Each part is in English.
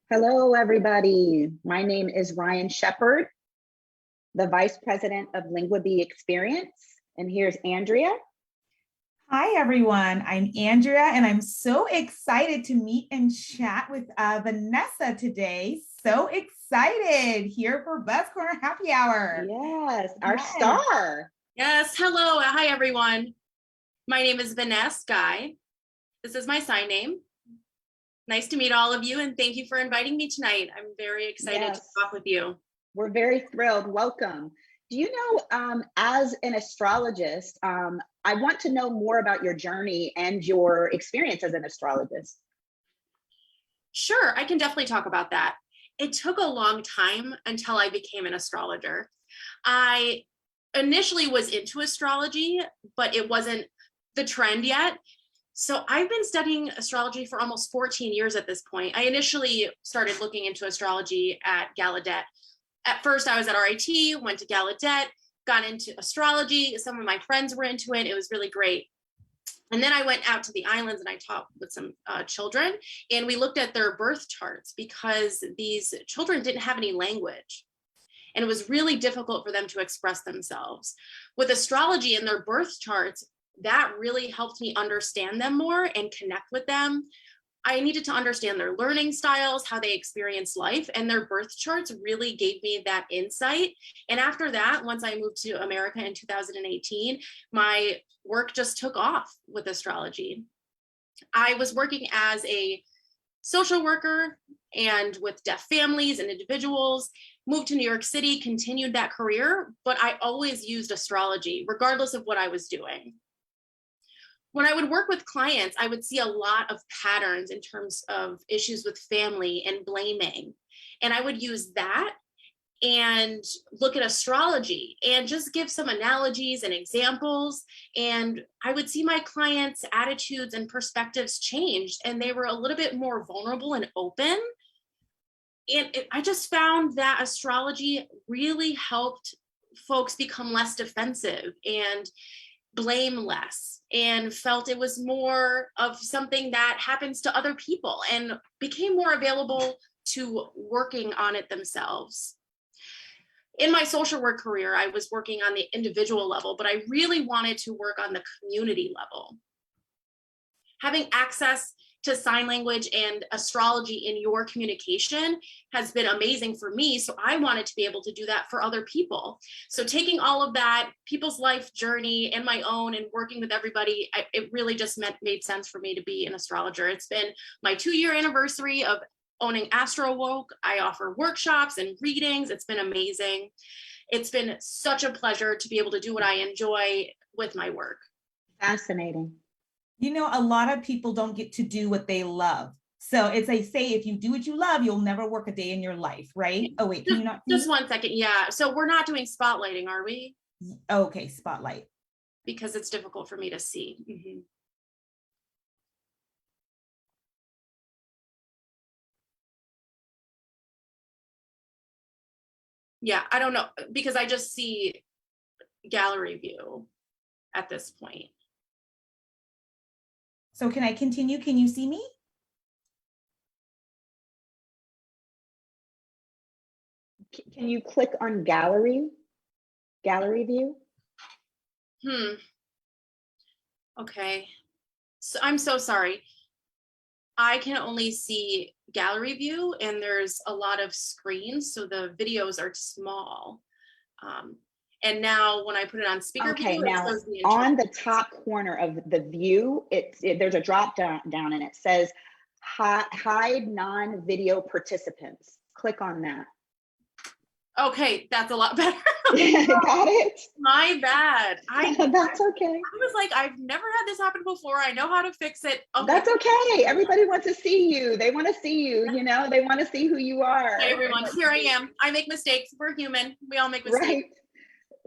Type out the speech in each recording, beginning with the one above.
Hello, everybody. My name is Ryan Shepard, the Vice President of Linguabee Experience. And here's Andrea. Hi, everyone. I'm Andrea, and I'm so excited to meet and chat with Vanessa today. So excited here for Buzz Corner Happy Hour. Yes, our Yes. star. Yes, hello. Hi, everyone. My name is Venesse Guy. This is my sign name. Nice to meet all of you, and thank you for inviting me tonight. I'm very excited to talk with you. We're very thrilled. Welcome. Do you know, as an astrologist, I want to know more about your journey and your experience as an astrologist. Sure, I can definitely talk about that. It took a long time until I became an astrologer. I initially was into astrology, but it wasn't the trend yet. So I've been studying astrology for almost 14 years at this point. I initially started looking into astrology at Gallaudet. At first, I was at RIT, went to Gallaudet, got into astrology. Some of my friends were into it. It was really great. And then I went out to the islands and I talked with some children, and we looked at their birth charts because these children didn't have any language. And it was really difficult for them to express themselves. With astrology and their birth charts, that really helped me understand them more and connect with them. I needed to understand their learning styles, how they experience life, and their birth charts really gave me that insight. And after that, once I moved to America in 2018, my work just took off with astrology. I was working as a social worker and with deaf families and individuals, moved to New York City, continued that career, but I always used astrology, regardless of what I was doing. When I would work with clients, I would see a lot of patterns in terms of issues with family and blaming. And I would use that and look at astrology and just give some analogies and examples. And I would see my clients' attitudes and perspectives change, and they were a little bit more vulnerable and open. And I just found that astrology really helped folks become less defensive and blame less, and felt it was more of something that happens to other people, and became more available to working on it themselves. In my social work career, I was working on the individual level, but I really wanted to work on the community level. Having access to sign language and astrology in your communication has been amazing for me. So I wanted to be able to do that for other people. So taking all of that, people's life journey and my own, and working with everybody, it really just made sense for me to be an astrologer. It's been my 2-year anniversary of owning AstroWoke. I offer workshops and readings. It's been amazing. It's been such a pleasure to be able to do what I enjoy with my work. Fascinating. You know, a lot of people don't get to do what they love. So it's they say, if you do what you love, you'll never work a day in your life, right? Oh, wait, can you not? Just 1 second. Yeah. So we're not doing spotlighting, are we? Okay, spotlight. Because it's difficult for me to see. Mm-hmm. Yeah, I don't know, because I just see gallery view at this point. So can I continue? Can you see me? Can you click on gallery view? Okay. So I'm so sorry. I can only see gallery view, and there's a lot of screens, so the videos are small. And now when I put it on speaker Okay, view, now on the top corner of the view, there's a drop down and it says hide non-video participants. Click on that. Okay, that's a lot better. Got it? My bad. That's okay. I was like, I've never had this happen before. I know how to fix it. Okay. That's okay. Everybody wants to see you. They want to see you, you know, they want to see who you are. Hi, everyone. Here I am. I make mistakes. We're human. We all make mistakes.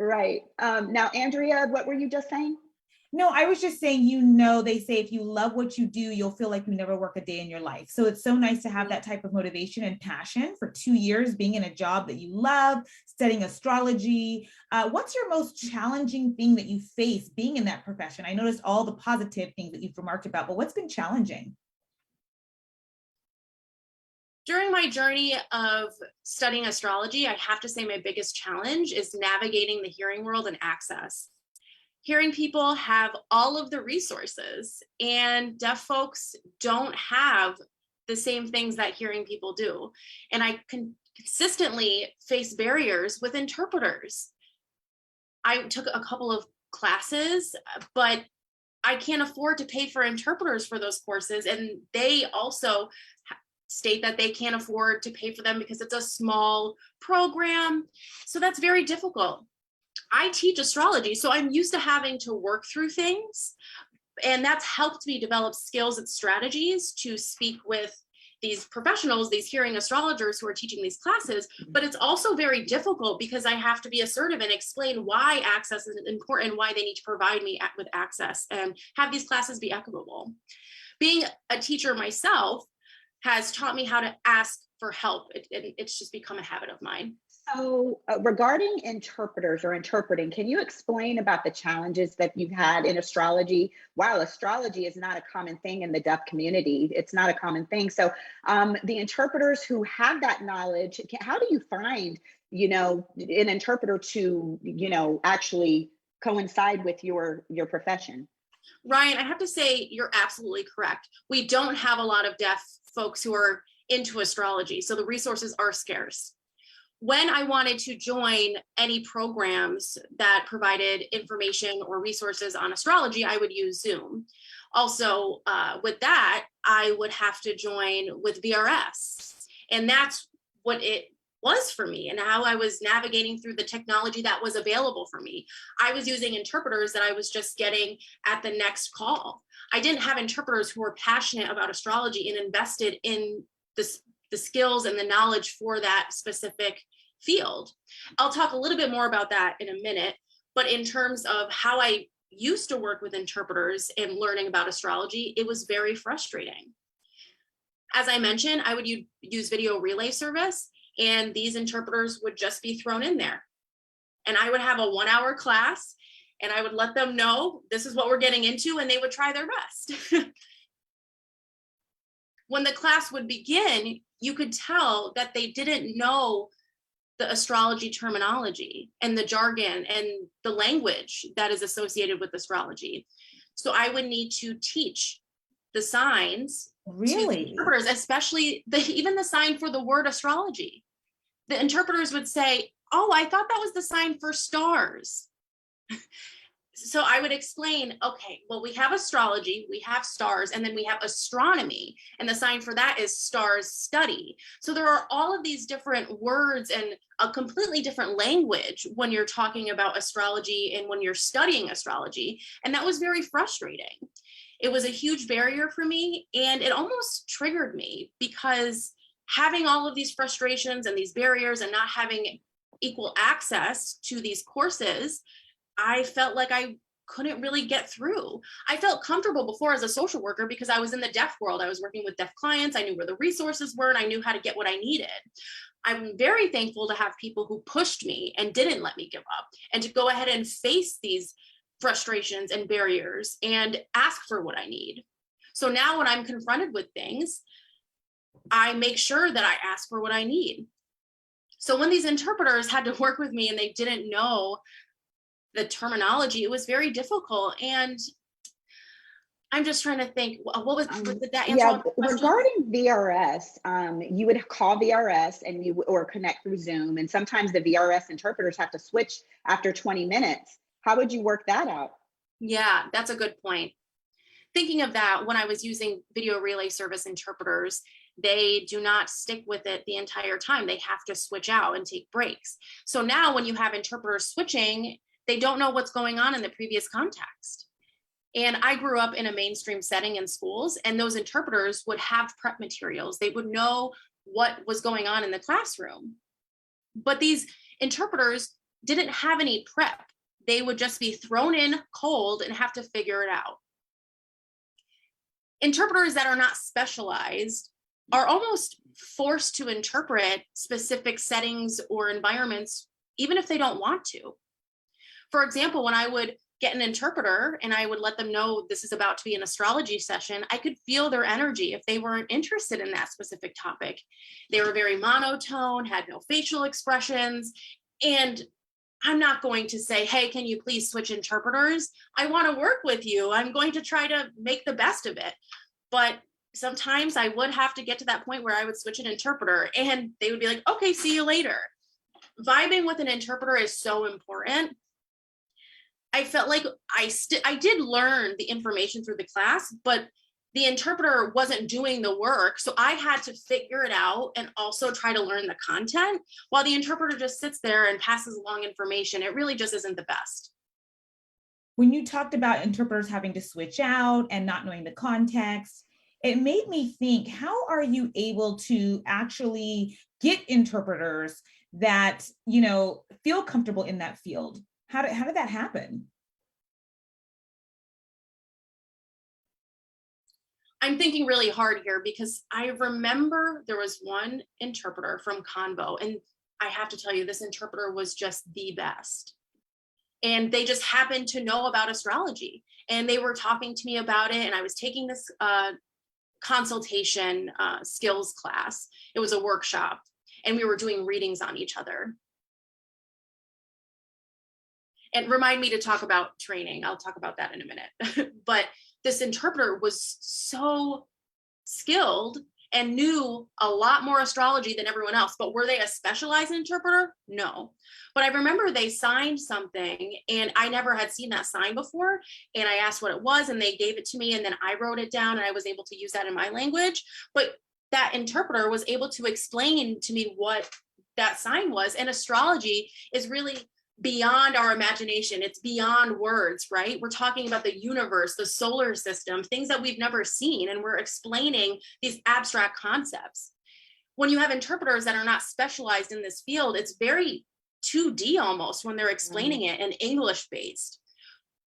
Right. Now, Andrea, what were you just saying? No, I was just saying, you know, they say if you love what you do, you'll feel like you never work a day in your life. So it's so nice to have that type of motivation and passion for 2 years being in a job that you love, studying astrology. What's your most challenging thing that you face being in that profession? I noticed all the positive things that you've remarked about, but what's been challenging? During my journey of studying astrology, I have to say my biggest challenge is navigating the hearing world and access. Hearing people have all of the resources, and deaf folks don't have the same things that hearing people do. And I can consistently face barriers with interpreters. I took a couple of classes, but I can't afford to pay for interpreters for those courses. And they also state that they can't afford to pay for them because it's a small program. So that's very difficult. I teach astrology, so I'm used to having to work through things. And that's helped me develop skills and strategies to speak with these professionals, these hearing astrologers who are teaching these classes. But it's also very difficult because I have to be assertive and explain why access is important, why they need to provide me with access, and have these classes be equitable. Being a teacher myself has taught me how to ask for help. It's just become a habit of mine. So, regarding interpreters or interpreting, can you explain about the challenges that you've had in astrology? While astrology is not a common thing in the deaf community, it's not a common thing. So, the interpreters who have that knowledge, how do you find, an interpreter to, actually coincide with your profession? Ryan, I have to say you're absolutely correct. We don't have a lot of deaf folks who are into astrology, so the resources are scarce. When I wanted to join any programs that provided information or resources on astrology, I would use Zoom. Also, with that, I would have to join with VRS. And that's what it was for me and how I was navigating through the technology that was available for me. I was using interpreters that I was just getting at the next call. I didn't have interpreters who were passionate about astrology and invested in the skills and the knowledge for that specific field. I'll talk a little bit more about that in a minute, but in terms of how I used to work with interpreters and learning about astrology, it was very frustrating. As I mentioned, I would use video relay service, and these interpreters would just be thrown in there. And I would have a 1-hour class, and I would let them know this is what we're getting into, and they would try their best. When the class would begin, you could tell that they didn't know the astrology terminology and the jargon and the language that is associated with astrology. So I would need to teach the signs to the interpreters, especially even the sign for the word astrology. The interpreters would say, "Oh, I thought that was the sign for stars." So I would explain, okay, well, we have astrology, we have stars, and then we have astronomy. And the sign for that is stars study. So there are all of these different words and a completely different language when you're talking about astrology and when you're studying astrology. And that was very frustrating. It was a huge barrier for me, and it almost triggered me because having all of these frustrations and these barriers and not having equal access to these courses, I felt like I couldn't really get through. I felt comfortable before as a social worker because I was in the deaf world. I was working with deaf clients. I knew where the resources were, and I knew how to get what I needed. I'm very thankful to have people who pushed me and didn't let me give up, and to go ahead and face these frustrations and barriers and ask for what I need. So now when I'm confronted with things, I make sure that I ask for what I need. So when these interpreters had to work with me and they didn't know the terminology, it was very difficult. And I'm just trying to think, did that answer? Yeah, regarding VRS, you would call VRS or connect through Zoom, and sometimes the VRS interpreters have to switch after 20 minutes. How would you work that out? Yeah, that's a good point. Thinking of that, when I was using video relay service interpreters, they do not stick with it the entire time. They have to switch out and take breaks. So now when you have interpreters switching, they don't know what's going on in the previous context. And I grew up in a mainstream setting in schools, and those interpreters would have prep materials. They would know what was going on in the classroom. But these interpreters didn't have any prep. They would just be thrown in cold and have to figure it out. Interpreters that are not specialized are almost forced to interpret specific settings or environments, even if they don't want to. For example, when I would get an interpreter and I would let them know this is about to be an astrology session, I could feel their energy if they weren't interested in that specific topic. They were very monotone, had no facial expressions. And I'm not going to say, hey, can you please switch interpreters? I want to work with you. I'm going to try to make the best of it. But sometimes I would have to get to that point where I would switch an interpreter and they would be like, okay, see you later. Vibing with an interpreter is so important. I felt like I did learn the information through the class, but the interpreter wasn't doing the work. So I had to figure it out and also try to learn the content while the interpreter just sits there and passes along information. It really just isn't the best. When you talked about interpreters having to switch out and not knowing the context, it made me think, how are you able to actually get interpreters that, you know, feel comfortable in that field? How did that happen? I'm thinking really hard here because I remember there was one interpreter from Convo, and I have to tell you, this interpreter was just the best. And they just happened to know about astrology and they were talking to me about it. And I was taking this consultation skills class. It was a workshop and we were doing readings on each other. And remind me to talk about training. I'll talk about that in a minute. But this interpreter was so skilled and knew a lot more astrology than everyone else. But were they a specialized interpreter? No. But I remember they signed something and I never had seen that sign before. And I asked what it was and they gave it to me. And then I wrote it down and I was able to use that in my language. But that interpreter was able to explain to me what that sign was. And astrology is really beyond our imagination. It's beyond words, right? We're talking about the universe, the solar system, things that we've never seen, and we're explaining these abstract concepts. When you have interpreters that are not specialized in this field, it's very 2D almost when they're explaining it and English based.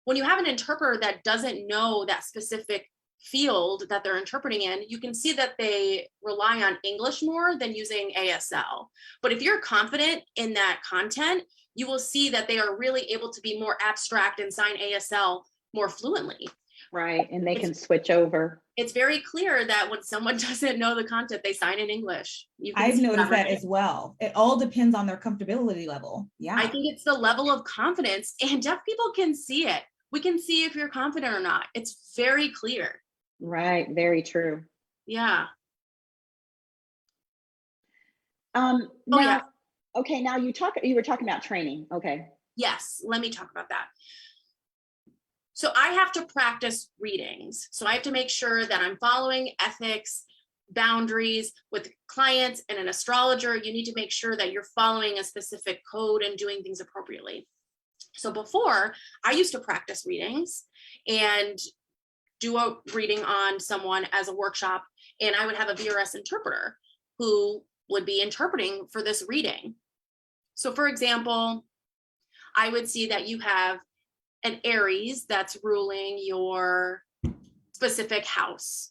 When you have an interpreter that doesn't know that specific field that they're interpreting in, you can see that they rely on English more than using ASL. But if you're confident in that content, you will see that they are really able to be more abstract and sign ASL more fluently. Right, and they can switch over. It's very clear that when someone doesn't know the content, they sign in English. I've noticed that as well. It all depends on their comfortability level. Yeah. I think it's the level of confidence, and deaf people can see it. We can see if you're confident or not. It's very clear. Right, very true. Yeah. Now, okay, now you were talking about training. Okay. Yes, let me talk about that. So I have to practice readings. So I have to make sure that I'm following ethics, boundaries with clients and an astrologer. You need to make sure that you're following a specific code and doing things appropriately. So before, I used to practice readings and do a reading on someone as a workshop, and I would have a VRS interpreter who would be interpreting for this reading. So for example, I would see that you have an Aries that's ruling your specific house.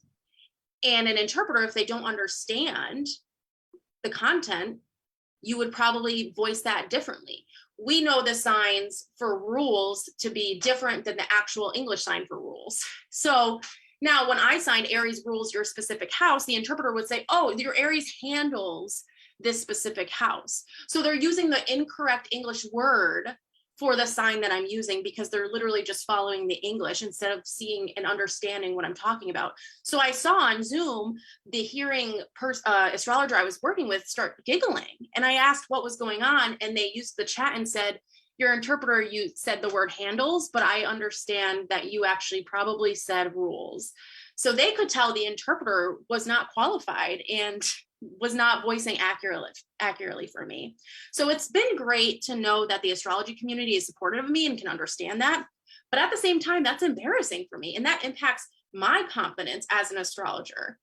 And an interpreter, if they don't understand the content, you would probably voice that differently. We know the signs for rules to be different than the actual English sign for rules. So now when I signed Aries rules your specific house, the interpreter would say, oh, your Aries handles this specific house. So they're using the incorrect English word for the sign that I'm using because they're literally just following the English instead of seeing and understanding what I'm talking about. So I saw on Zoom, the hearing astrologer I was working with start giggling. And I asked what was going on. And they used the chat and said, your interpreter, you said the word handles, but I understand that you actually probably said rules. So they could tell the interpreter was not qualified and was not voicing accurately for me. So it's been great to know that the astrology community is supportive of me and can understand that. But at the same time, that's embarrassing for me. And that impacts my confidence as an astrologer.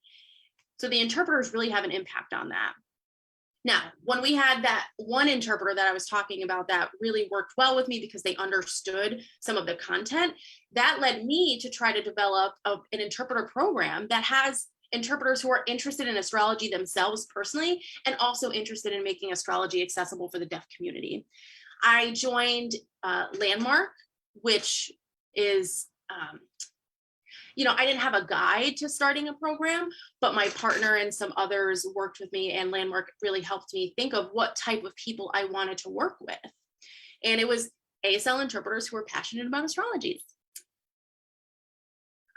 So the interpreters really have an impact on that. Now, when we had that one interpreter that I was talking about that really worked well with me because they understood some of the content, that led me to try to develop an interpreter program that has interpreters who are interested in astrology themselves personally, and also interested in making astrology accessible for the deaf community. I joined Landmark, which is, I didn't have a guide to starting a program, but my partner and some others worked with me, and Landmark really helped me think of what type of people I wanted to work with. And it was ASL interpreters who were passionate about astrology.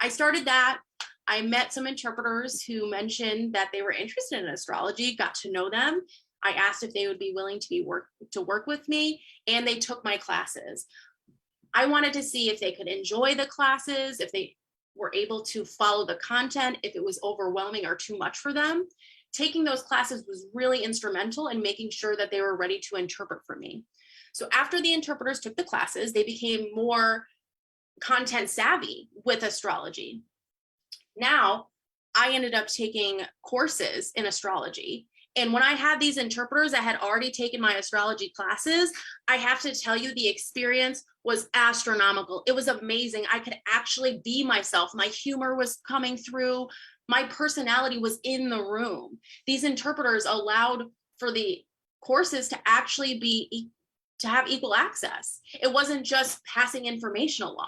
I started that. I met some interpreters who mentioned that they were interested in astrology, got to know them. I asked if they would be willing to work with me, and they took my classes. I wanted to see if they could enjoy the classes, if they were able to follow the content, if it was overwhelming or too much for them. Taking those classes was really instrumental in making sure that they were ready to interpret for me. So after the interpreters took the classes, they became more content savvy with astrology. Now, I ended up taking courses in astrology. And when I had these interpreters that had already taken my astrology classes, I have to tell you, the experience was astronomical. It was amazing. I could actually be myself. My humor was coming through. My personality was in the room. These interpreters allowed for the courses to actually to have equal access. It wasn't just passing information along.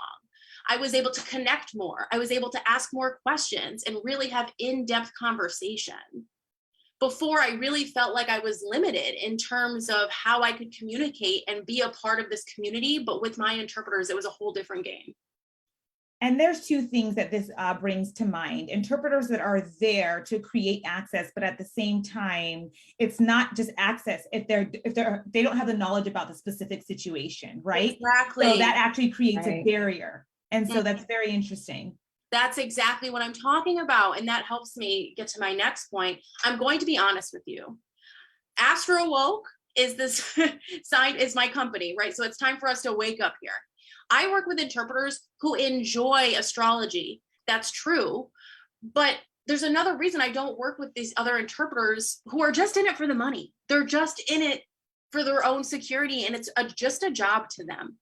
I was able to connect more. I was able to ask more questions and really have in-depth conversation. Before, I really felt like I was limited in terms of how I could communicate and be a part of this community, but with my interpreters, it was a whole different game. And there's two things that this brings to mind. Interpreters that are there to create access, but at the same time, it's not just access if they don't have the knowledge about the specific situation, right? Exactly. So that actually creates a barrier. And so that's very interesting. That's exactly what I'm talking about. And that helps me get to my next point. I'm going to be honest with you. Astro Woke is this sign is my company, right? So it's time for us to wake up here. I work with interpreters who enjoy astrology. That's true. But there's another reason I don't work with these other interpreters who are just in it for the money. They're just in it for their own security, and it's just a job to them.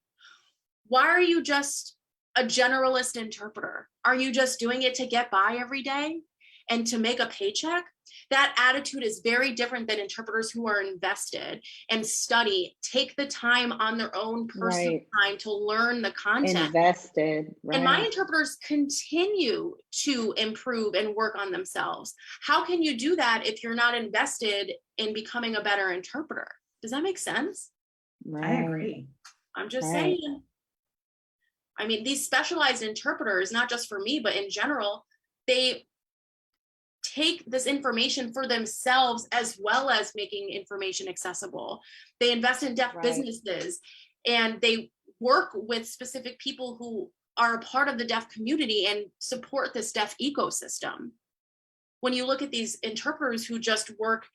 Why are you just a generalist interpreter? Are you just doing it to get by every day and to make a paycheck? That attitude is very different than interpreters who are invested and study, take the time on their own personal time to learn the content. Invested, right. And my interpreters continue to improve and work on themselves. How can you do that if you're not invested in becoming a better interpreter? Does that make sense? Right. I agree. I'm just saying. I mean, these specialized interpreters, not just for me, but in general, they take this information for themselves as well as making information accessible. They invest in deaf businesses, and they work with specific people who are a part of the deaf community and support this deaf ecosystem. When you look at these interpreters who just work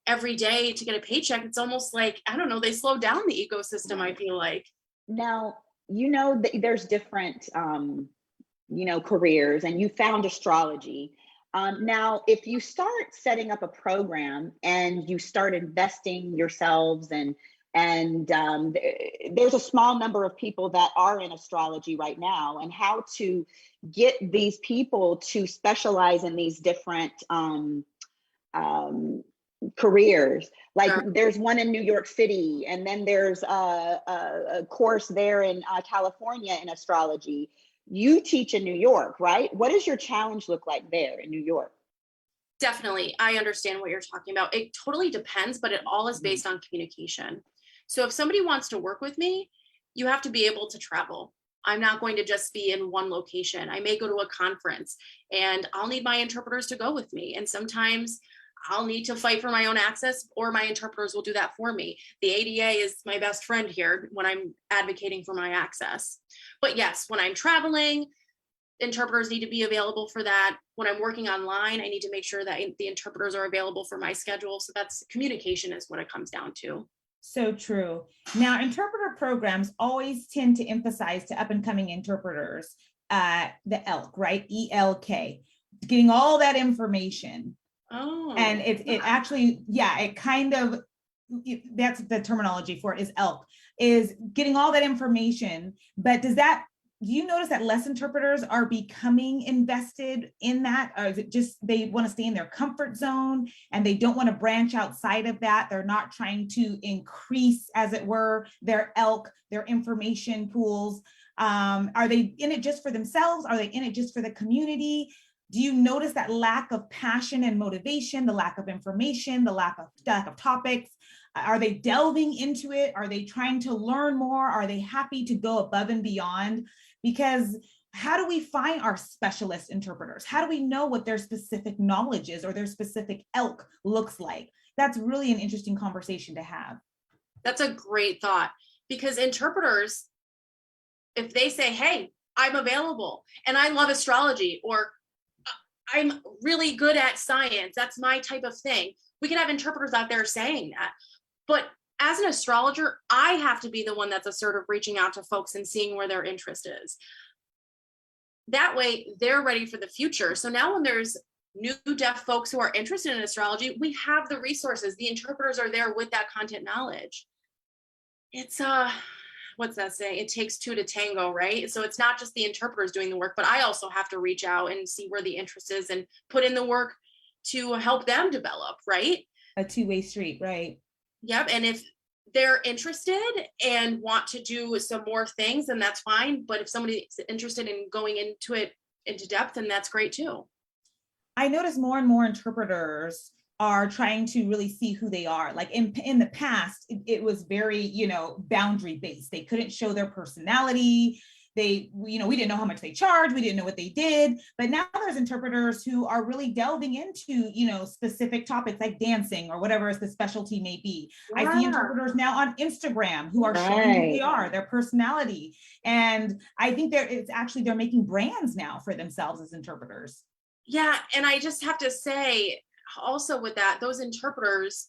every day to get a paycheck, it's almost like, I don't know, they slow down the ecosystem, I feel like. Now, there's different, careers, and you found astrology. Now, if you start setting up a program and you start investing yourselves, and there's a small number of people that are in astrology right now, and how to get these people to specialize in these different careers. Like there's one in New York City, and then there's a course there in California in astrology. You teach in New York, right? What does your challenge look like there in New York? Definitely. I understand what you're talking about. It totally depends, but it all is based on communication. So if somebody wants to work with me, you have to be able to travel. I'm not going to just be in one location. I may go to a conference and I'll need my interpreters to go with me. And sometimes I'll need to fight for my own access, or my interpreters will do that for me. The ADA is my best friend here when I'm advocating for my access. But yes, when I'm traveling, interpreters need to be available for that. When I'm working online, I need to make sure that the interpreters are available for my schedule. So that's communication is what it comes down to. So true. Now, interpreter programs always tend to emphasize to up and coming interpreters, the ELK, right? ELK, getting all that information. Oh. And it actually, it kind of, that's the terminology for it, is ELK, is getting all that information. But do you notice that less interpreters are becoming invested in that? Or is it just they want to stay in their comfort zone and they don't want to branch outside of that? They're not trying to increase, as it were, their ELK, their information pools. Are they in it just for themselves? Are they in it just for the community? Do you notice that lack of passion and motivation, the lack of information, the lack of topics? Are they delving into it? Are they trying to learn more? Are they happy to go above and beyond? Because how do we find our specialist interpreters? How do we know what their specific knowledge is or their specific ilk looks like? That's really an interesting conversation to have. That's a great thought, because interpreters, if they say, hey, I'm available and I love astrology, or I'm really good at science, that's my type of thing. We can have interpreters out there saying that. But as an astrologer, I have to be the one that's assertive, reaching out to folks and seeing where their interest is. That way they're ready for the future. So now when there's new deaf folks who are interested in astrology, we have the resources. The interpreters are there with that content knowledge. It's what's that say? It takes two to tango, right? So it's not just the interpreters doing the work, but I also have to reach out and see where the interest is and put in the work to help them develop, right? A two-way street, right? Yep. And if they're interested and want to do some more things, then that's fine. But if somebody's interested in going into it into depth, then that's great too. I notice more and more interpreters are trying to really see who they are. Like in the past, it was very, boundary based. They couldn't show their personality. We didn't know how much they charged. We didn't know what they did. But now there's interpreters who are really delving into, specific topics like dancing or whatever the specialty may be. Yeah. I see interpreters now on Instagram who are showing who they are, their personality. And I think they're making brands now for themselves as interpreters. Yeah. And I just have to say also with that, those interpreters,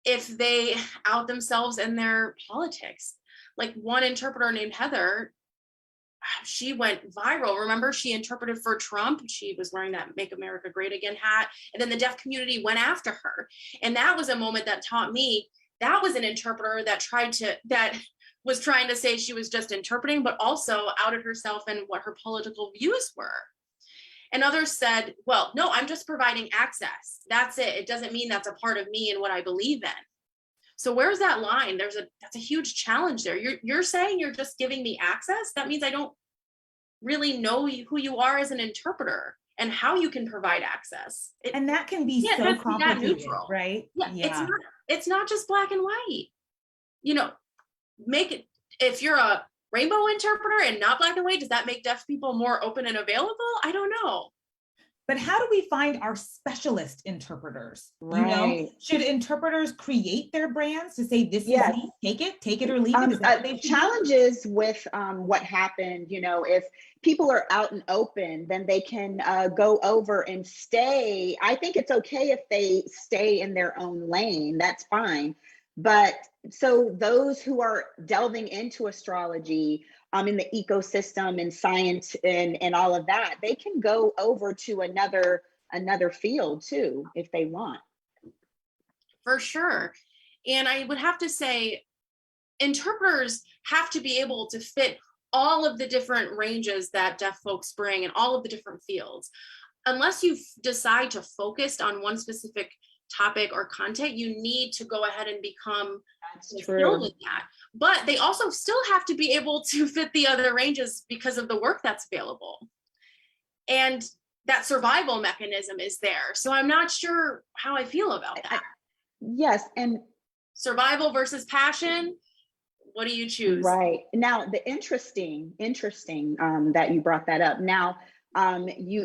if they out themselves in their politics, like one interpreter named Heather, she went viral. Remember, she interpreted for Trump. She was wearing that Make America Great Again hat. And then the deaf community went after her. And that was a moment that taught me that was an interpreter that was trying to say she was just interpreting, but also outed herself and what her political views were. And others said, well, no, I'm just providing access. That's it. It doesn't mean that's a part of me and what I believe in. So where's that line? That's a huge challenge there. You're saying you're just giving me access. That means I don't really know who you are as an interpreter and how you can provide access. And that can be so complicated, right? Yeah. It's not just black and white. Make it, if you're a rainbow interpreter and not black and white, does that make deaf people more open and available? I don't know. But how do we find our specialist interpreters? Right. Should interpreters create their brands to say, this is me, take it or leave it? Challenges with what happened, if people are out and open, then they can go over and stay. I think it's okay if they stay in their own lane, that's fine. But so those who are delving into astrology, in the ecosystem and science and all of that, they can go over to another field too, if they want. For sure. And I would have to say, interpreters have to be able to fit all of the different ranges that deaf folks bring and all of the different fields. Unless you decide to focus on one specific topic or content, you need to go ahead and become skilled in that. But they also still have to be able to fit the other ranges because of the work that's available. And that survival mechanism is there. So I'm not sure how I feel about that. Yes. And survival versus passion. What do you choose? Right. Now, the interesting that you brought that up. Now,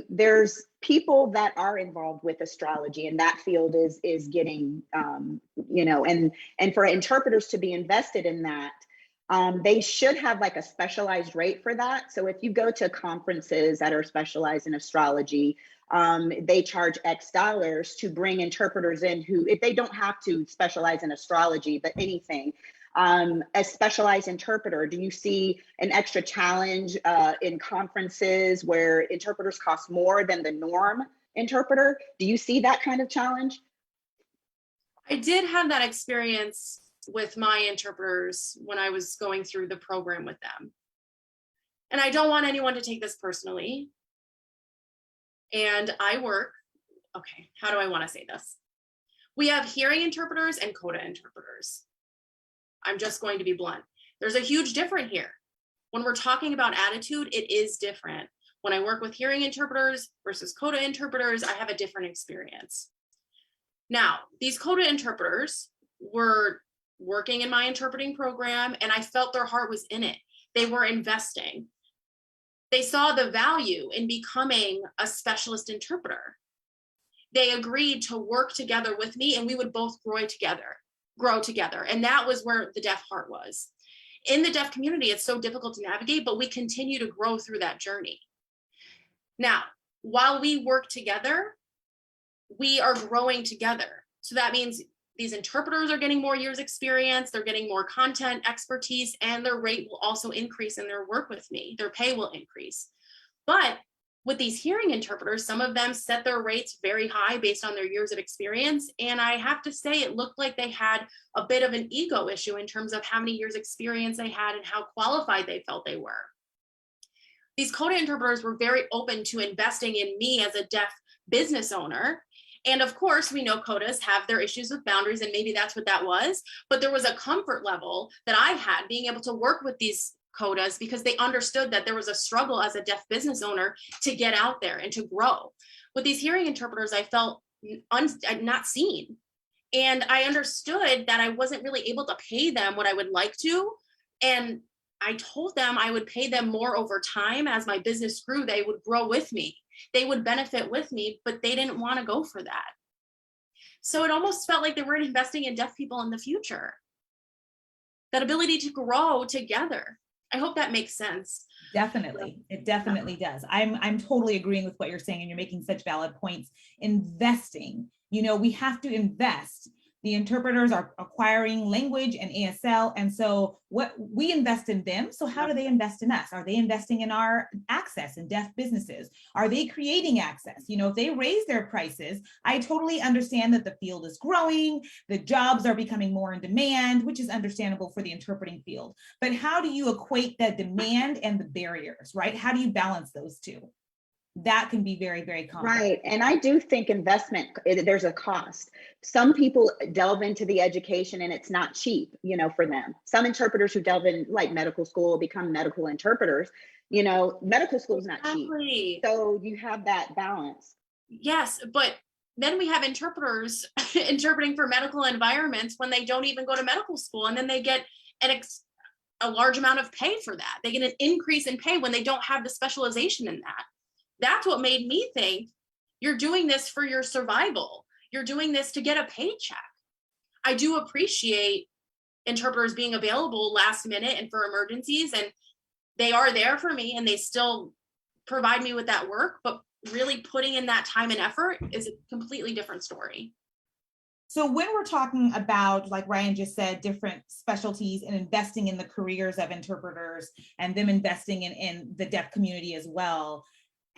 there's people that are involved with astrology, and that field is getting, and for interpreters to be invested in that, they should have like a specialized rate for that. So if you go to conferences that are specialized in astrology, they charge X dollars to bring interpreters in who, if they don't have to specialize in astrology, but anything. A specialized interpreter, do you see an extra challenge in conferences where interpreters cost more than the norm interpreter? Do you see that kind of challenge? I did have that experience with my interpreters when I was going through the program with them. And I don't want anyone to take this personally. And how do I want to say this? We have hearing interpreters and coda interpreters. I'm just going to be blunt. There's a huge difference here. when we're talking about attitude, it is different. When I work with hearing interpreters versus coda interpreters, I have a different experience. Now, these coda interpreters were working in my interpreting program, and I felt their heart was in it. They were investing. They saw the value in becoming a specialist interpreter. They agreed to work together with me, and we would both grow together. And that was where the deaf heart was. In the deaf community, it's so difficult to navigate, but we continue to grow through that journey. Now, while we work together, we are growing together. So that means these interpreters are getting more years experience, they're getting more content expertise, and their rate will also increase in their work with me. Their pay will increase. But with these hearing interpreters, some of them set their rates very high based on their years of experience. And I have to say, it looked like they had a bit of an ego issue in terms of how many years experience they had and how qualified they felt they were. These coda interpreters were very open to investing in me as a deaf business owner. And of course, we know codas have their issues with boundaries, and maybe that's what that was. But there was a comfort level that I had being able to work with these codas because they understood that there was a struggle as a deaf business owner to get out there and to grow. With these hearing interpreters, I felt not seen. And I understood that I wasn't really able to pay them what I would like to. And I told them I would pay them more over time as my business grew. They would grow with me. They would benefit with me, but they didn't want to go for that. So it almost felt like they weren't investing in deaf people in the future. That ability to grow together. I hope that makes sense. Definitely. It definitely does. I'm totally agreeing with what you're saying, and you're making such valid points. Investing, we have to invest. The interpreters are acquiring language and ASL. And so what we invest in them. So how do they invest in us? Are they investing in our access in deaf businesses? Are they creating access? If they raise their prices, I totally understand that the field is growing, the jobs are becoming more in demand, which is understandable for the interpreting field. But how do you equate the demand and the barriers, right? How do you balance those two? That can be very, very complex. Right. And I do think investment, there's a cost. Some people delve into the education and it's not cheap, for them. Some interpreters who delve in like medical school become medical interpreters. Medical school is not cheap. So you have that balance. Yes, but then we have interpreters interpreting for medical environments when they don't even go to medical school, and then they get a large amount of pay for that. They get an increase in pay when they don't have the specialization in that. That's what made me think, you're doing this for your survival. You're doing this to get a paycheck. I do appreciate interpreters being available last minute and for emergencies, and they are there for me and they still provide me with that work, but really putting in that time and effort is a completely different story. So when we're talking about, like Ryan just said, different specialties and investing in the careers of interpreters and them investing in the deaf community as well,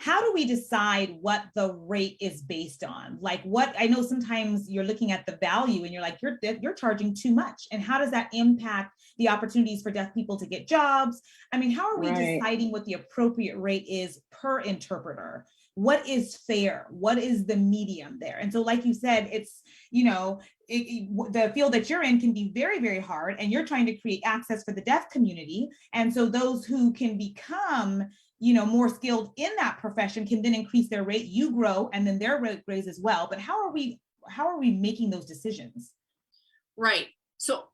how do we decide what the rate is based on? Like, I know sometimes you're looking at the value and you're like, you're charging too much. And how does that impact the opportunities for deaf people to get jobs? I mean, how are we deciding what the appropriate rate is per interpreter? What is fair? What is the medium there? And so, like you said, it's, the field that you're in can be very, very hard, and you're trying to create access for the deaf community. And so those who can become more skilled in that profession can then increase their rate, you grow, and then their rate grows as well. But how are we making those decisions? Right. So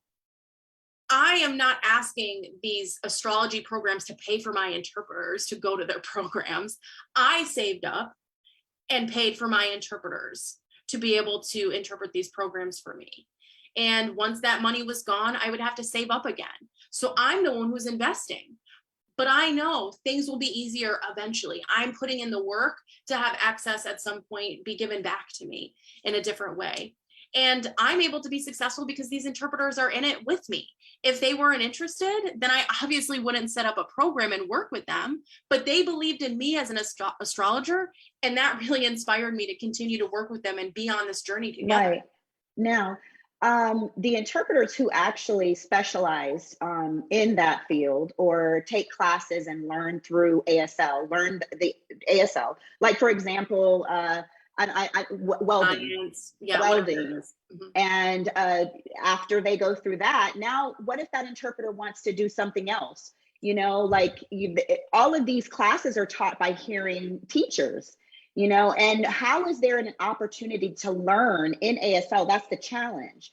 I am not asking these astrology programs to pay for my interpreters to go to their programs. I saved up and paid for my interpreters to be able to interpret these programs for me. And once that money was gone, I would have to save up again. So I'm the one who's investing. But I know things will be easier eventually. I'm putting in the work to have access at some point be given back to me in a different way. And I'm able to be successful because these interpreters are in it with me. If they weren't interested, then I obviously wouldn't set up a program and work with them. But they believed in me as an astrologer, and that really inspired me to continue to work with them and be on this journey together. Right. Now, the interpreters who actually specialize in that field or take classes and learn through learn the ASL, like for example, welding. Mm-hmm. And after they go through that, now what if that interpreter wants to do something else? like all of these classes are taught by hearing teachers, and how is there an opportunity to learn in ASL? That's the challenge,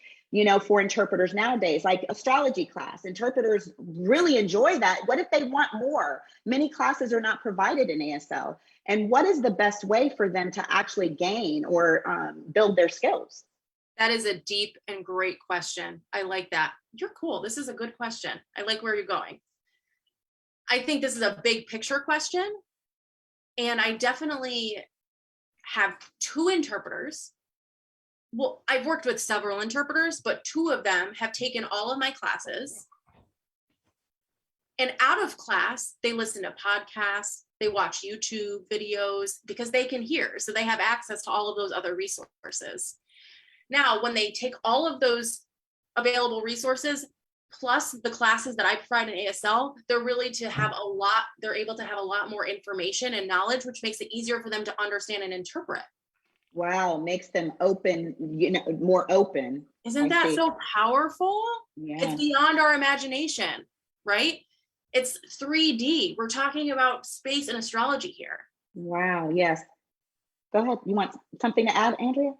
for interpreters nowadays, like astrology class. Interpreters really enjoy that. What if they want more? Many classes are not provided in ASL. And what is the best way for them to actually gain or build their skills? That is a deep and great question. I like that. You're cool. This is a good question. I like where you're going. I think this is a big picture question. And I definitely have two interpreters. Well, I've worked with several interpreters, but two of them have taken all of my classes. And out of class, they listen to podcasts, they watch YouTube videos because they can hear. So they have access to all of those other resources. Now, when they take all of those available resources, plus the classes that I provide in ASL, they're able to have a lot more information and knowledge, which makes it easier for them to understand and interpret. Wow, makes them open, more open. Isn't that so powerful? Yeah. It's beyond our imagination, right? It's 3D. We're talking about space and astrology here. Wow, yes. Go ahead. You want something to add, Andrea?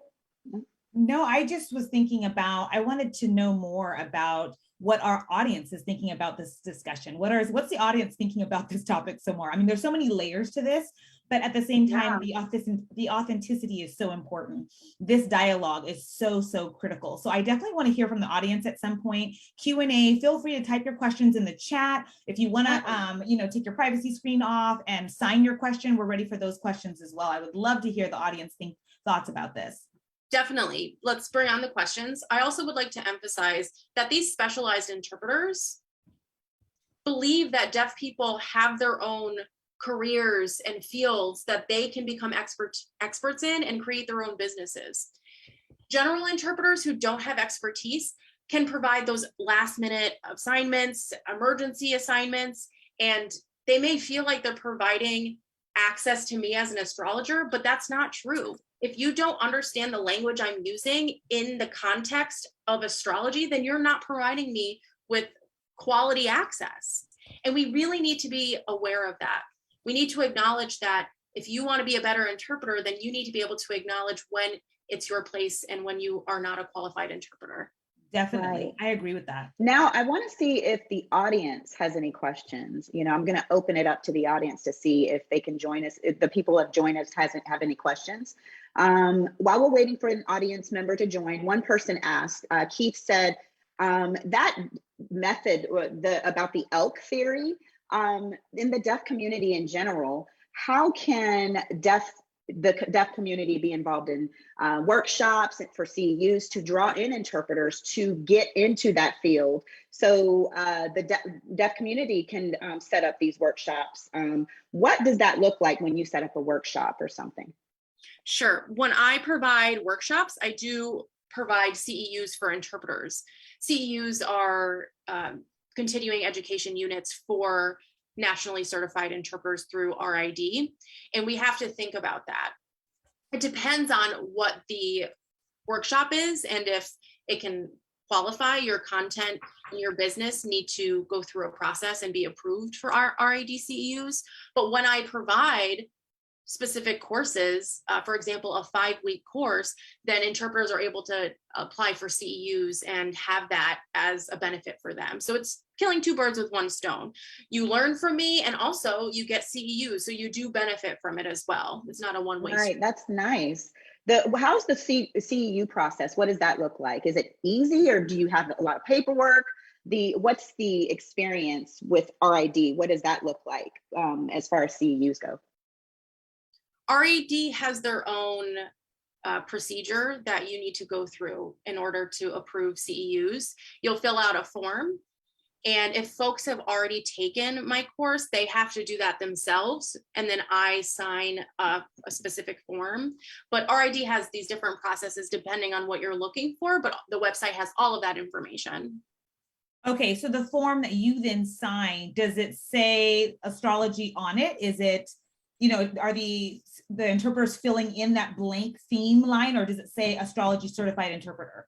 No, I just was thinking I wanted to know more about what our audience is thinking about this discussion. What's the audience thinking about this topic some more? I mean, there's so many layers to this, but at the same time, the authenticity is so important. This dialogue is so critical. So I definitely want to hear from the audience at some point. Q&A, feel free to type your questions in the chat. If you want to, take your privacy screen off and sign your question, we're ready for those questions as well. I would love to hear the audience thoughts about this. Definitely. Let's bring on the questions. I also would like to emphasize that these specialized interpreters believe that deaf people have their own careers and fields that they can become experts in and create their own businesses. General interpreters who don't have expertise can provide those last minute assignments, emergency assignments, and they may feel like they're providing access to me as an astrologer, but that's not true. If you don't understand the language I'm using in the context of astrology, then you're not providing me with quality access. And we really need to be aware of that. We need to acknowledge that if you want to be a better interpreter, then you need to be able to acknowledge when it's your place and when you are not a qualified interpreter. Definitely. Right. I agree with that. Now, I want to see if the audience has any questions. I'm going to open it up to the audience to see if they can join us. If the people who have joined us have any questions. While we're waiting for an audience member to join, one person asked, Keith said, that method about the elk theory, in the deaf community in general, how can the deaf community be involved in workshops for CEUs to draw in interpreters to get into that field, so the deaf community can set up these workshops? What does that look like when you set up a workshop or something? Sure. When I provide workshops, I do provide CEUs for interpreters. CEUs are continuing education units for nationally certified interpreters through RID. And we have to think about that. It depends on what the workshop is and if it can qualify. Your content and your business need to go through a process and be approved for our RID CEUs. But when I provide specific courses, for example, a 5-week course, then interpreters are able to apply for CEUs and have that as a benefit for them. So it's killing two birds with one stone. You learn from me and also you get CEUs, so you do benefit from it as well. It's not a one-way street. Right, that's nice. How's the CEU process? What does that look like? Is it easy, or do you have a lot of paperwork? What's the experience with RID? What does that look like as far as CEUs go? RID has their own procedure that you need to go through in order to approve CEUs. You'll fill out a form, and if folks have already taken my course, they have to do that themselves, and then I sign a specific form. But RID has these different processes depending on what you're looking for, but the website has all of that information. Okay, so the form that you then sign, does it say astrology on it? Is it, are the interpreters filling in that blank theme line, or does it say astrology certified interpreter?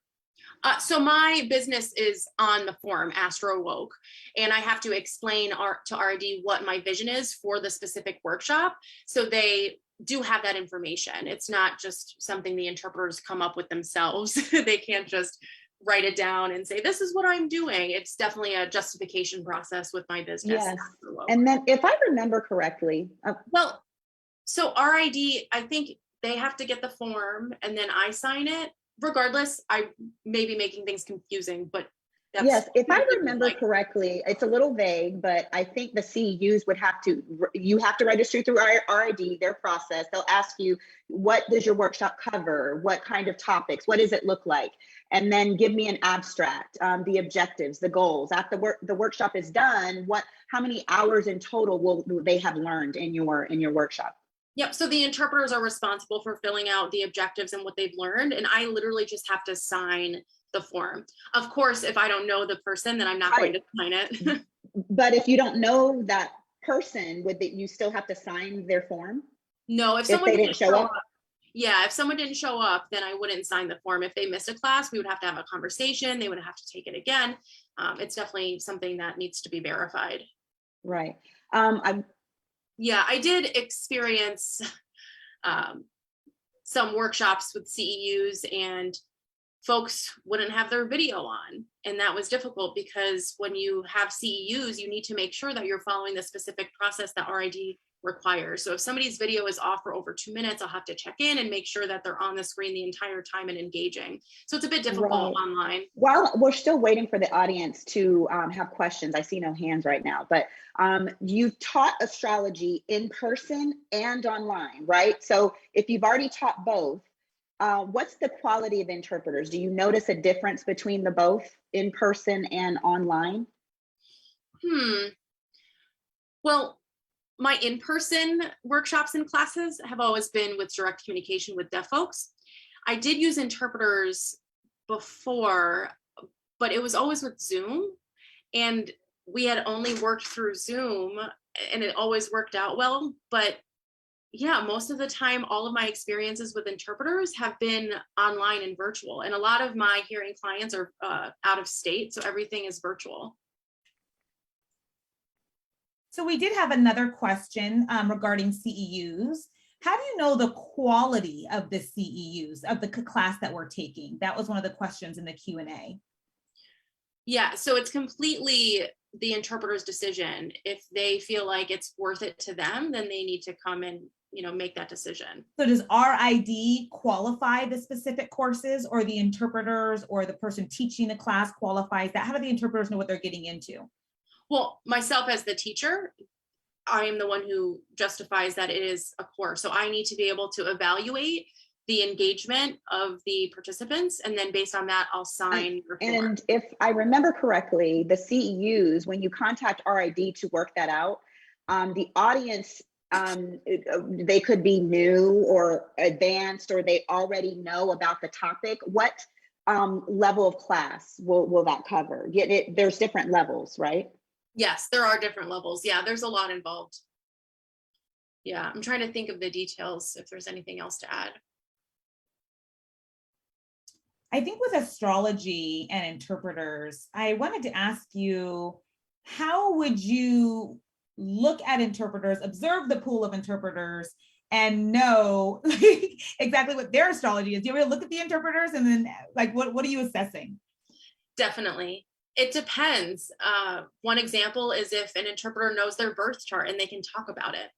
So my business is on the forum Astro Woke, and I have to explain to RD what my vision is for the specific workshop. So they do have that information. It's not just something the interpreters come up with themselves. They can't just write it down and say, this is what I'm doing. It's definitely a justification process with my business. Yes. And then if I remember correctly, well, so RID, I think they have to get the form and then I sign it. Regardless, I may be making things confusing, but that's yes, if I remember correctly, it's a little vague, but I think the CEUs would have to, you have to register through RID, their process. They'll ask you, what does your workshop cover? What kind of topics? What does it look like? And then give me an abstract, the objectives, the goals. After the workshop is done, how many hours in total will they have learned in your workshop? Yep. So the interpreters are responsible for filling out the objectives and what they've learned. And I literally just have to sign the form. Of course, if I don't know the person, then I'm not going to sign it. But if you don't know that person, you still have to sign their form? No, if someone didn't show up. Yeah, if someone didn't show up, then I wouldn't sign the form. If they missed a class, we would have to have a conversation. They would have to take it again. It's definitely something that needs to be verified. Right. Yeah, I did experience some workshops with CEUs and folks wouldn't have their video on. And that was difficult because when you have CEUs, you need to make sure that you're following the specific process that RID requires. So if somebody's video is off for over 2 minutes, I'll have to check in and make sure that they're on the screen the entire time and engaging. So it's a bit difficult online. Well, we're still waiting for the audience to have questions. I see no hands right now, but you've taught astrology in person and online, right? So if you've already taught both, what's the quality of interpreters? Do you notice a difference between the both in person and online? Well, my in-person workshops and classes have always been with direct communication with deaf folks. I did use interpreters before, but it was always with Zoom. And we had only worked through Zoom and it always worked out well. But yeah, most of the time, all of my experiences with interpreters have been online and virtual. And a lot of my hearing clients are out of state, so everything is virtual. So we did have another question regarding CEUs. How do you know the quality of the CEUs, of the class that we're taking? That was one of the questions in the Q&A. Yeah, so it's completely the interpreter's decision. If they feel like it's worth it to them, then they need to come and make that decision. So does RID qualify the specific courses, or the interpreters or the person teaching the class qualifies that? How do the interpreters know what they're getting into? Well, myself as the teacher, I am the one who justifies that it is a course. So I need to be able to evaluate the engagement of the participants. And then based on that, I'll sign. And if I remember correctly, the CEUs, when you contact RID to work that out, the audience, they could be new or advanced, or they already know about the topic. What level of class will that cover? There's different levels, right? Yes, there are different levels. Yeah, there's a lot involved. Yeah, I'm trying to think of the details if there's anything else to add. I think with astrology and interpreters, I wanted to ask you, how would you look at interpreters, observe the pool of interpreters, and know exactly what their astrology is? Do you ever look at the interpreters and then what are you assessing? Definitely. It depends. One example is if an interpreter knows their birth chart and they can talk about it.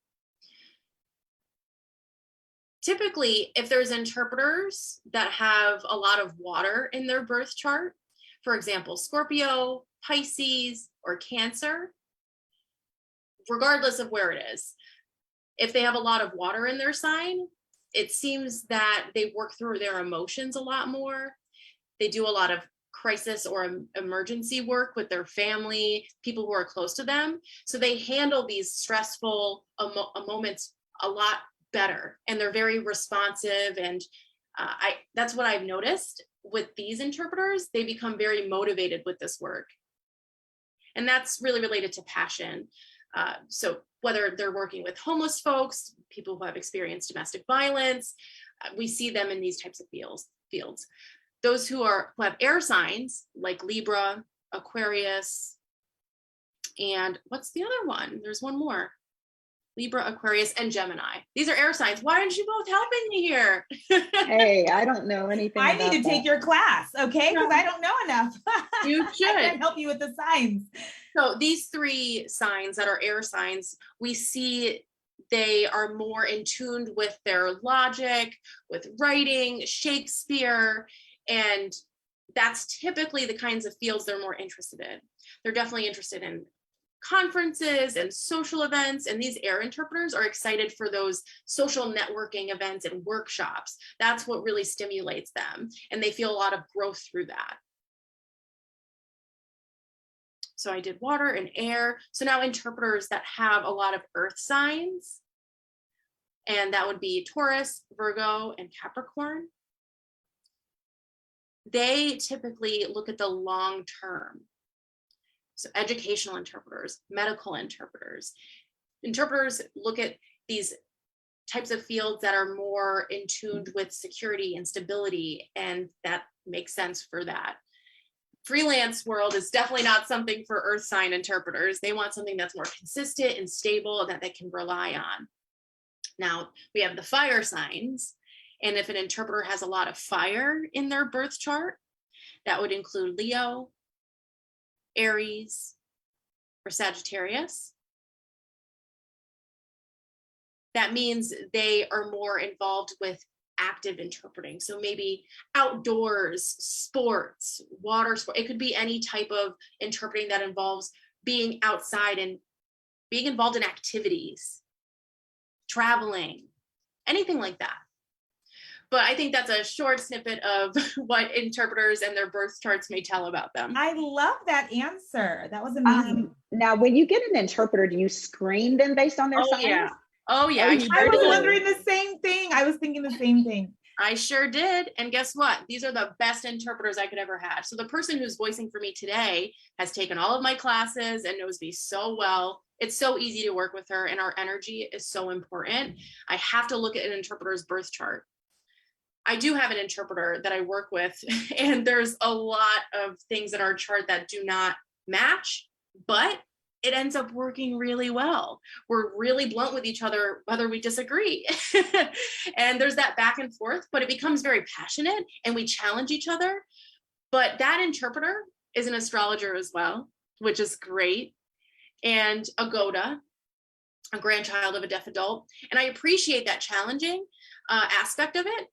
Typically, if there's interpreters that have a lot of water in their birth chart, for example, Scorpio, Pisces, or Cancer, regardless of where it is, if they have a lot of water in their sign, it seems that they work through their emotions a lot more. They do a lot of crisis or emergency work with their family, people who are close to them. So they handle these stressful moments a lot better, and they're very responsive. And that's what I've noticed with these interpreters. They become very motivated with this work. And that's really related to passion. So whether they're working with homeless folks, people who have experienced domestic violence, we see them in these types of fields. those who have air signs like Libra, Aquarius, and what's the other one? There's one more. Libra, Aquarius, and Gemini. These are air signs. Why aren't you both helping me here? Hey, I don't know anything. I need to take your class, okay? Because I don't know enough. You should. I can help you with the signs. So these 3 signs that are air signs, we see they are more in tune with their logic, with writing, Shakespeare, and that's typically the kinds of fields they're more interested in. They're definitely interested in conferences and social events, and these air interpreters are excited for those social networking events and workshops. That's what really stimulates them, and they feel a lot of growth through that. So I did water and air. So now interpreters that have a lot of earth signs, and that would be Taurus, Virgo, and Capricorn. They typically look at the long term. So educational interpreters, medical interpreters. Interpreters look at these types of fields that are more in tune with security and stability, and that makes sense for that. Freelance world is definitely not something for earth sign interpreters. They want something that's more consistent and stable and that they can rely on. Now, we have the fire signs, and if an interpreter has a lot of fire in their birth chart, that would include Leo, Aries, or Sagittarius. That means they are more involved with active interpreting. So maybe outdoors, sports, water sport. It could be any type of interpreting that involves being outside and being involved in activities, traveling, anything like that. But I think that's a short snippet of what interpreters and their birth charts may tell about them. I love that answer. That was amazing. Now, when you get an interpreter, do you screen them based on their signs? Yeah. Oh, yeah. I was wondering the same thing. I was thinking the same thing. I sure did. And guess what? These are the best interpreters I could ever have. So the person who's voicing for me today has taken all of my classes and knows me so well. It's so easy to work with her, and our energy is so important. I have to look at an interpreter's birth chart. I do have an interpreter that I work with, and there's a lot of things in our chart that do not match, but it ends up working really well. We're really blunt with each other, whether we disagree. And there's that back and forth, but it becomes very passionate and we challenge each other. But that interpreter is an astrologer as well, which is great. And a Goda, a grandchild of a deaf adult. And I appreciate that challenging aspect of it.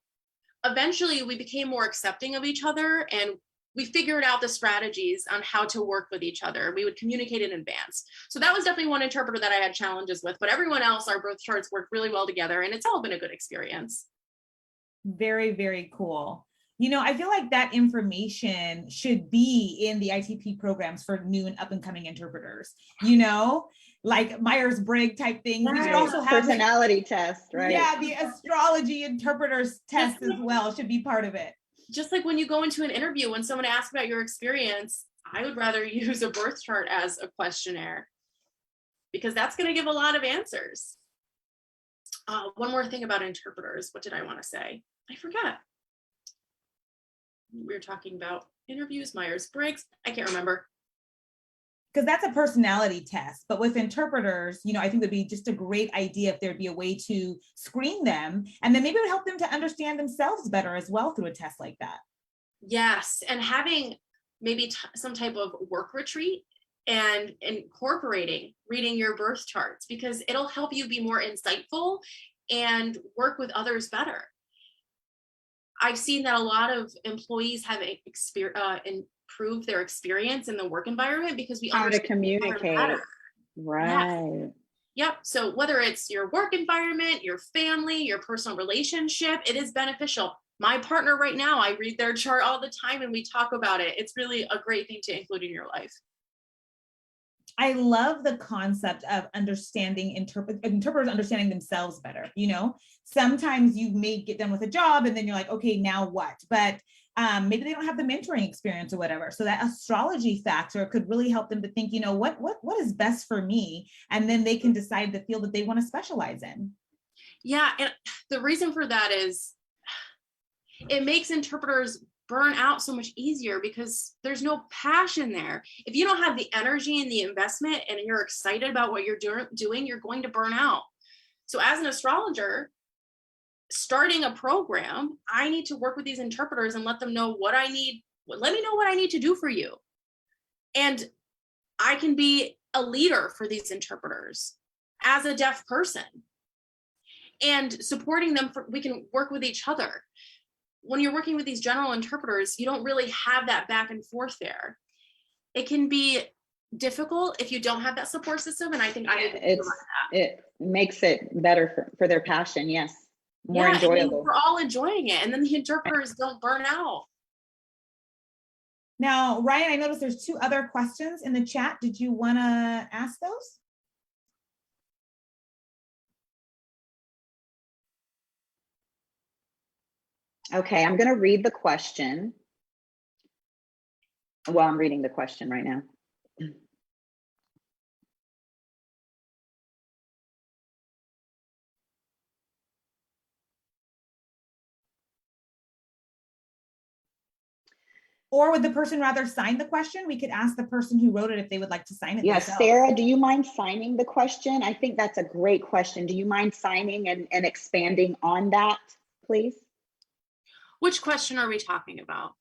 Eventually, we became more accepting of each other, and we figured out the strategies on how to work with each other. We would communicate in advance. So that was definitely one interpreter that I had challenges with, but everyone else, our birth charts worked really well together, and it's all been a good experience. Very, very cool. You know, I feel like that information should be in the ITP programs for new and up and coming interpreters, you know, like Myers-Briggs type things. Right. We should also have personality test, right? Yeah, the astrology interpreters test as well should be part of it. Just like when you go into an interview, when someone asks about your experience, I would rather use a birth chart as a questionnaire because that's going to give a lot of answers. One more thing about interpreters. What did I want to say? I forgot. We were talking about interviews, Myers-Briggs. I can't remember. Because that's a personality test. But with interpreters, you know, I think it'd be just a great idea if there'd be a way to screen them. And then maybe it would help them to understand themselves better as well through a test like that. Yes. And having maybe some type of work retreat and incorporating reading your birth charts, because it'll help you be more insightful and work with others better. I've seen that a lot of employees have improved their experience in the work environment because we understand how to communicate. Right. Yes. Yep. So whether it's your work environment, your family, your personal relationship, it is beneficial. My partner right now, I read their chart all the time and we talk about it. It's really a great thing to include in your life. I love the concept of understanding interpreters understanding themselves better. You know, sometimes you may get done with a job and then you're like, okay, now what? But maybe they don't have the mentoring experience or whatever. So that astrology factor could really help them to think, you know, what is best for me? And then they can decide the field that they want to specialize in. Yeah. And the reason for that is it makes interpreters burn out so much easier because there's no passion there. If you don't have the energy and the investment and you're excited about what you're doing, you're going to burn out. So as an astrologer, starting a program, I need to work with these interpreters and let them know what I need. Let me know what I need to do for you. And I can be a leader for these interpreters as a deaf person and supporting them. We can work with each other. When you're working with these general interpreters, you don't really have that back and forth there. It can be difficult if you don't have that support system. And I think it makes it better for their passion. Yes. More enjoyable. We're all enjoying it. And then the interpreters don't burn out. Now, Ryan, I noticed there's 2 other questions in the chat. Did you want to ask those? Okay, I'm going to read the question. Well, I'm reading the question right now. Or would the person rather sign the question? We could ask the person who wrote it if they would like to sign it. Yes, Sarah, do you mind signing the question? I think that's a great question. Do you mind signing and expanding on that, please? Which question are we talking about?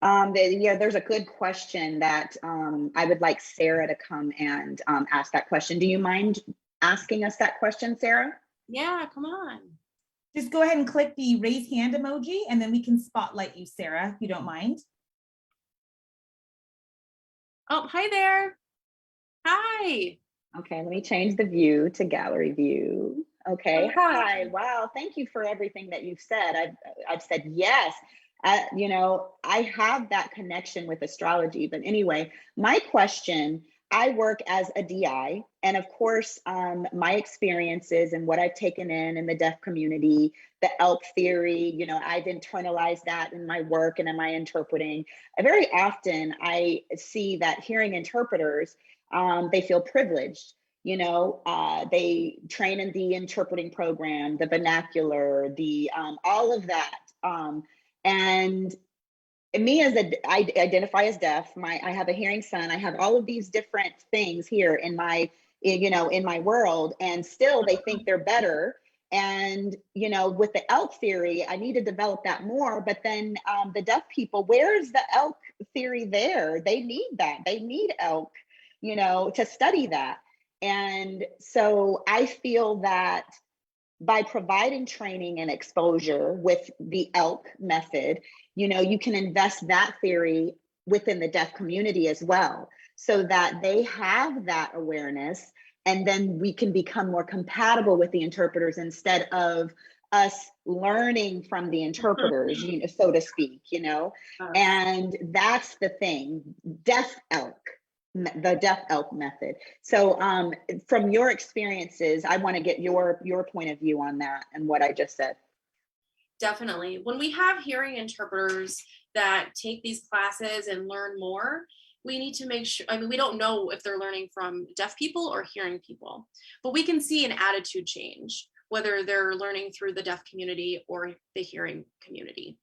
There's a good question that I would like Sarah to come and ask that question. Do you mind asking us that question, Sarah? Yeah, come on. Just go ahead and click the raise hand emoji and then we can spotlight you, Sarah, if you don't mind. Oh, hi there. Hi. Okay, let me change the view to gallery view. Okay, hi. Wow, thank you for everything that you've said. I've said yes. I have that connection with astrology. But anyway, my question, I work as a DI, and of course, my experiences and what I've taken in the deaf community, the elk theory, I've internalized that in my work and in my interpreting. Very often I see that hearing interpreters, they feel privileged. They train in the interpreting program, the vernacular, the all of that. And me I identify as deaf. I have a hearing son. I have all of these different things here in my world, and still they think they're better. And with the elk theory, I need to develop that more. But then the deaf people, where's the elk theory there? They need that. They need elk, to study that. And so I feel that by providing training and exposure with the elk method, you can invest that theory within the deaf community as well, so that they have that awareness, and then we can become more compatible with the interpreters instead of us learning from the interpreters, so to speak, and that's the thing, the deaf elk method. So from your experiences, I want to get your point of view on that and what I just said. Definitely. When we have hearing interpreters that take these classes and learn more, we need to make sure, we don't know if they're learning from deaf people or hearing people, but we can see an attitude change, whether they're learning through the deaf community or the hearing community.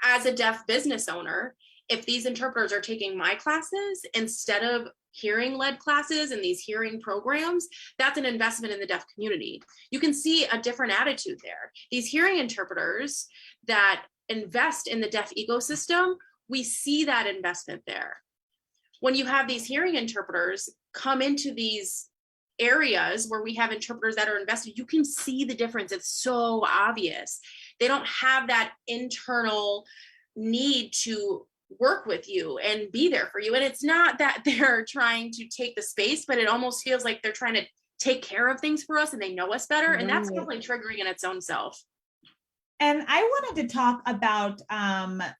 As a deaf business owner, if these interpreters are taking my classes instead of hearing-led classes and these hearing programs, that's an investment in the deaf community. You can see a different attitude there. These hearing interpreters that invest in the deaf ecosystem, we see that investment there. When you have these hearing interpreters come into these areas where we have interpreters that are invested, you can see the difference. It's so obvious. They don't have that internal need to work with you and be there for you. And it's not that they're trying to take the space, but it almost feels like they're trying to take care of things for us and they know us better. And that's definitely triggering in its own self. And I wanted to talk about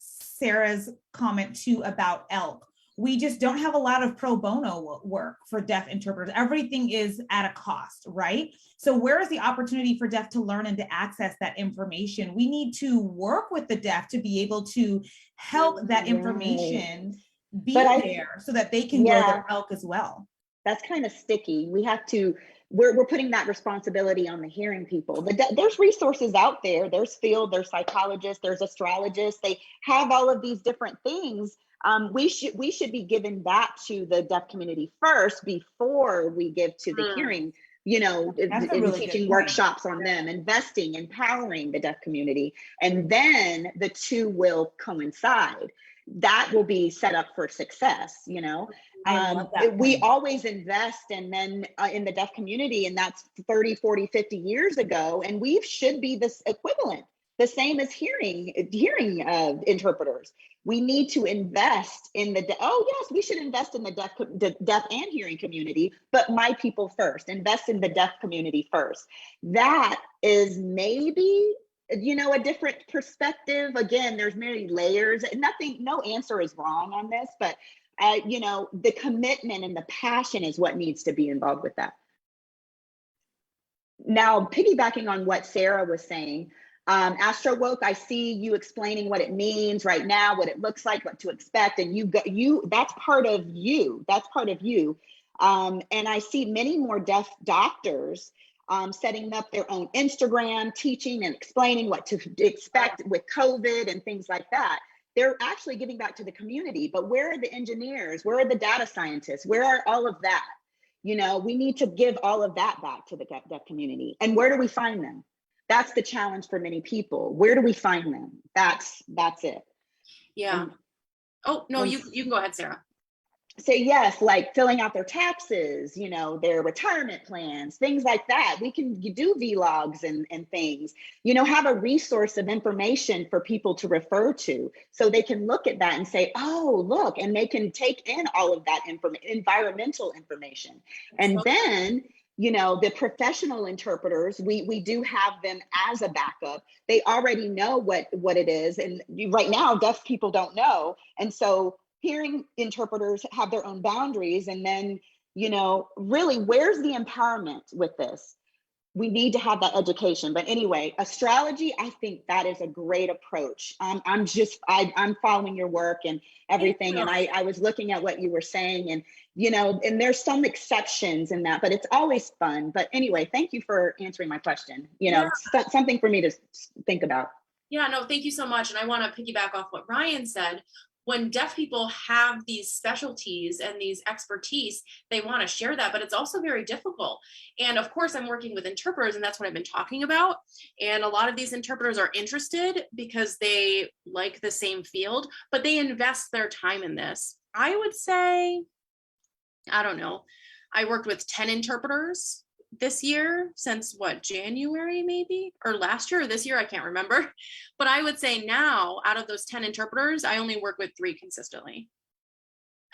Sarah's comment too about elk. We just don't have a lot of pro bono work for deaf interpreters. Everything is at a cost, right? So where is the opportunity for deaf to learn and to access that information? We need to work with the deaf to be able to help that information be there so that they can grow their elk as well. That's kind of sticky. We have to we're putting that responsibility on the hearing people. There's resources out there. There's field, there's psychologists, there's astrologists. They have all of these different things. We should be giving that to the deaf community first before we give to the hearing, and teaching workshops on them, investing, empowering the deaf community, and then the two will coincide. That will be set up for success. We always invest and then in the deaf community, and that's 30, 40, 50 years ago, and we should be this equivalent, the same as hearing interpreters. We need to invest in we should invest in the deaf and hearing community, but my people first. Invest in the deaf community first. That is maybe a different perspective. Again, there's many layers. No answer is wrong on this, but the commitment and the passion is what needs to be involved with that. Now, piggybacking on what Sarah was saying, Astro Woke, I see you explaining what it means right now, what it looks like, what to expect, and that's part of you. And I see many more deaf doctors setting up their own Instagram, teaching and explaining what to expect with COVID and things like that. They're actually giving back to the community, but where are the engineers? Where are the data scientists? Where are all of that? We need to give all of that back to the deaf community. And where do we find them? That's the challenge for many people. Where do we find them? That's it. Yeah. You can go ahead, Sarah. So yes, like filling out their taxes, their retirement plans, things like that. We can do vlogs and things, have a resource of information for people to refer to so they can look at that and say, oh, look, and they can take in all of that environmental information. And then, the professional interpreters, we do have them as a backup. They already know what it is. And right now, deaf people don't know. And so hearing interpreters have their own boundaries. And then, really, where's the empowerment with this? We need to have that education. But anyway, astrology, I think that is a great approach. I'm following your work and everything. And I was looking at what you were saying, and, and there's some exceptions in that, but it's always fun. But anyway, thank you for answering my question. Something for me to think about. Yeah, no, thank you so much. And I want to piggyback off what Ryan said. When deaf people have these specialties and these expertise, they want to share that, but it's also very difficult. And of course, I'm working with interpreters, and that's what I've been talking about. And a lot of these interpreters are interested because they like the same field, but they invest their time in this. I would say, I don't know, I worked with 10 interpreters this year since January maybe, or last year or this year, I can't remember. But I would say now, out of those 10 interpreters, I only work with 3 consistently.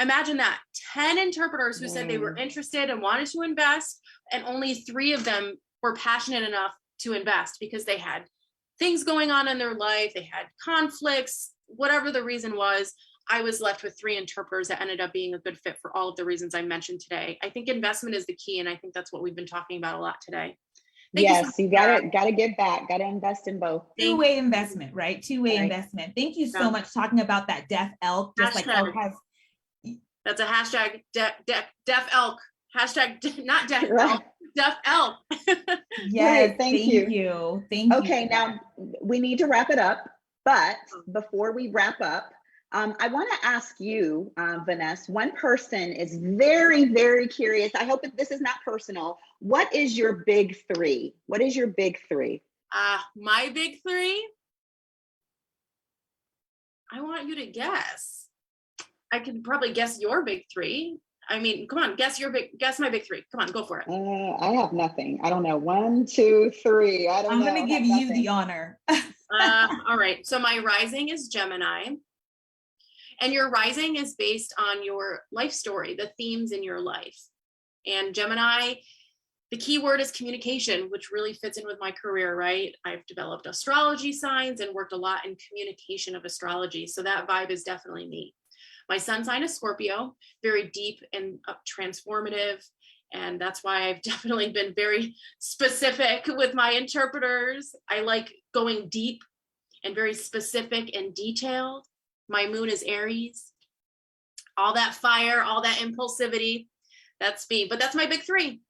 Imagine that, 10 interpreters who said they were interested and wanted to invest, and only 3 of them were passionate enough to invest because they had things going on in their life, they had conflicts, whatever the reason was. I was left with 3 interpreters that ended up being a good fit for all of the reasons I mentioned today. I think investment is the key, and I think that's what we've been talking about a lot today. Yes, you gotta give back, gotta invest in both. Two-way investment, right? Two-way investment. Thank you so much talking about that deaf elk. Just like elk has. That's a hashtag deaf elk. Hashtag not deaf elk. Deaf elk. Yes, right, thank you. Thank you. Okay, now we need to wrap it up, but before we wrap up, I want to ask you, Venesse, one person is very, very curious. I hope this is not personal. What is your big 3? What is your big 3? My big 3? I want you to guess. I can probably guess your big 3. I mean, come on, guess my big 3. Come on, go for it. I have nothing. I don't know. 1, 2, 3. I don't know. I'm going to give you the honor. All right. So my rising is Gemini. And your rising is based on your life story, the themes in your life. And Gemini, the key word is communication, which really fits in with my career, right? I've developed astrology signs and worked a lot in communication of astrology. So that vibe is definitely me. My sun sign is Scorpio, very deep and transformative. And that's why I've definitely been very specific with my interpreters. I like going deep and very specific and detailed. My moon is Aries. All that fire, all that impulsivity, that's me. But that's my big 3.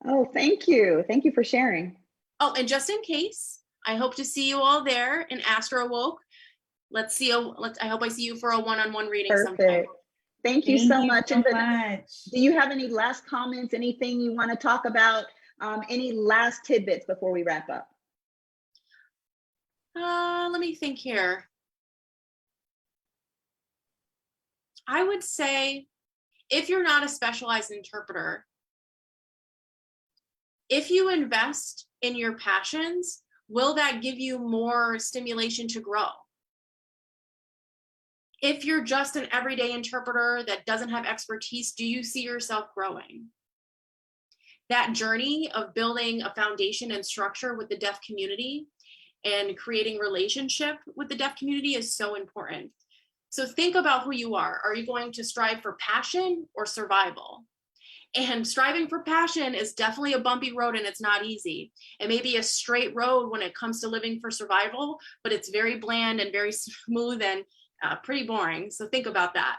Oh, thank you. Thank you for sharing. Oh, and just in case, I hope to see you all there in Astro Woke. I hope I see you for a one-on-one reading sometime. Perfect. Thank you Thank so you much. so much. Do you have any last comments, anything you want to talk about? Any last tidbits before we wrap up? Let me think here. I would say, if you're not a specialized interpreter, if you invest in your passions, will that give you more stimulation to grow? If you're just an everyday interpreter that doesn't have expertise, do you see yourself growing? That journey of building a foundation and structure with the deaf community and creating relationship with the deaf community is so important. So think about who you are. Are you going to strive for passion or survival? And striving for passion is definitely a bumpy road, and it's not easy. It may be a straight road when it comes to living for survival, but it's very bland and very smooth and pretty boring. So think about that.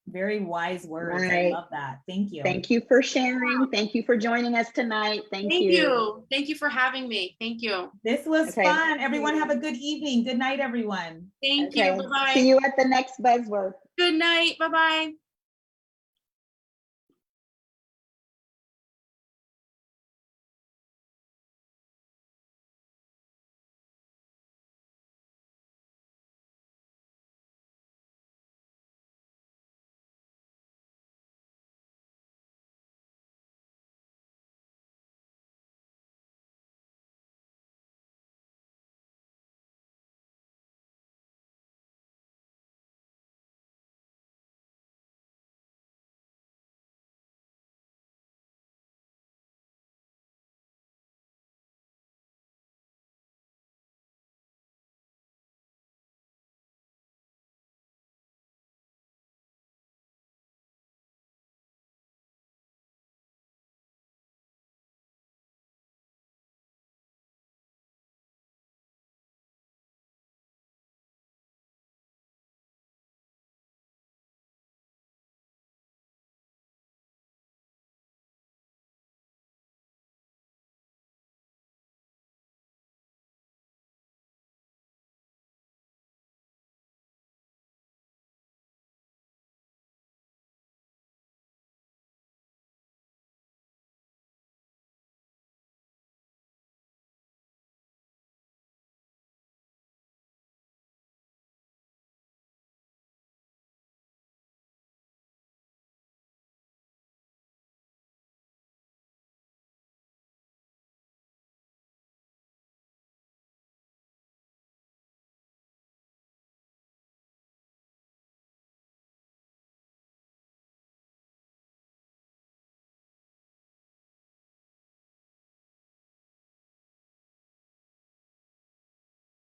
Very wise words. Right. I love that. Thank you. Thank you for sharing. Thank you for joining us tonight. Thank you. Thank you for having me. Thank you. This was Okay. fun. Everyone have a good evening. Good night, everyone. Thank you. Bye-bye. See you at the next buzzword. Good night. Bye-bye.